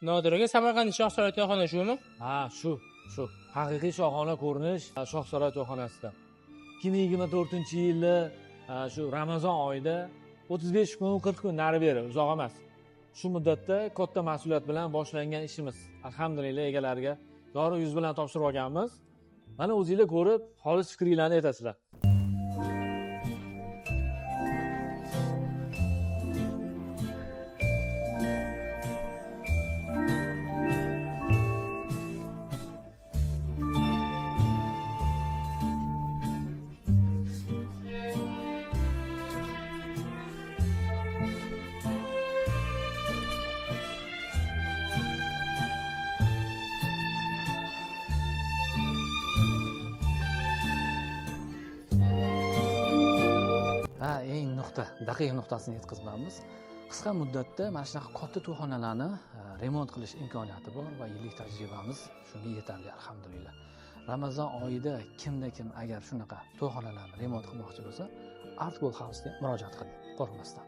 Nodir aka, Samarqand Shohsaroy to'yxona shumi? Ha, shu. Haqiqiy shohona ko'rinish Shohsaroy to'yxonasida. 2024-yili shu Ramazon oyida 35 kun, 40 kun nari beri uzoq emas. Shu muddatda katta mas'uliyat bilan boshlangan ishimiz. Alhamdulillah egalariga yorug' yuz bilan topshirib olganmiz. Mana o'zingizlar ko'rib, xolis fikringlarni aytasizlar. Eng daqiq nuqtasini yetkazamiz. Qisqa muddatda mana shunaqa katta to'yxonalarni remont qilish imkoniyati bor va yillik tajribamiz shunga yetarli, alhamdulillah. Ramazon oyida kim agar shunaqa to'yxonalarni remont qilmoqchi bo'lsa, Art Gold House'ga murojaat qiling, qo'rqmasdan.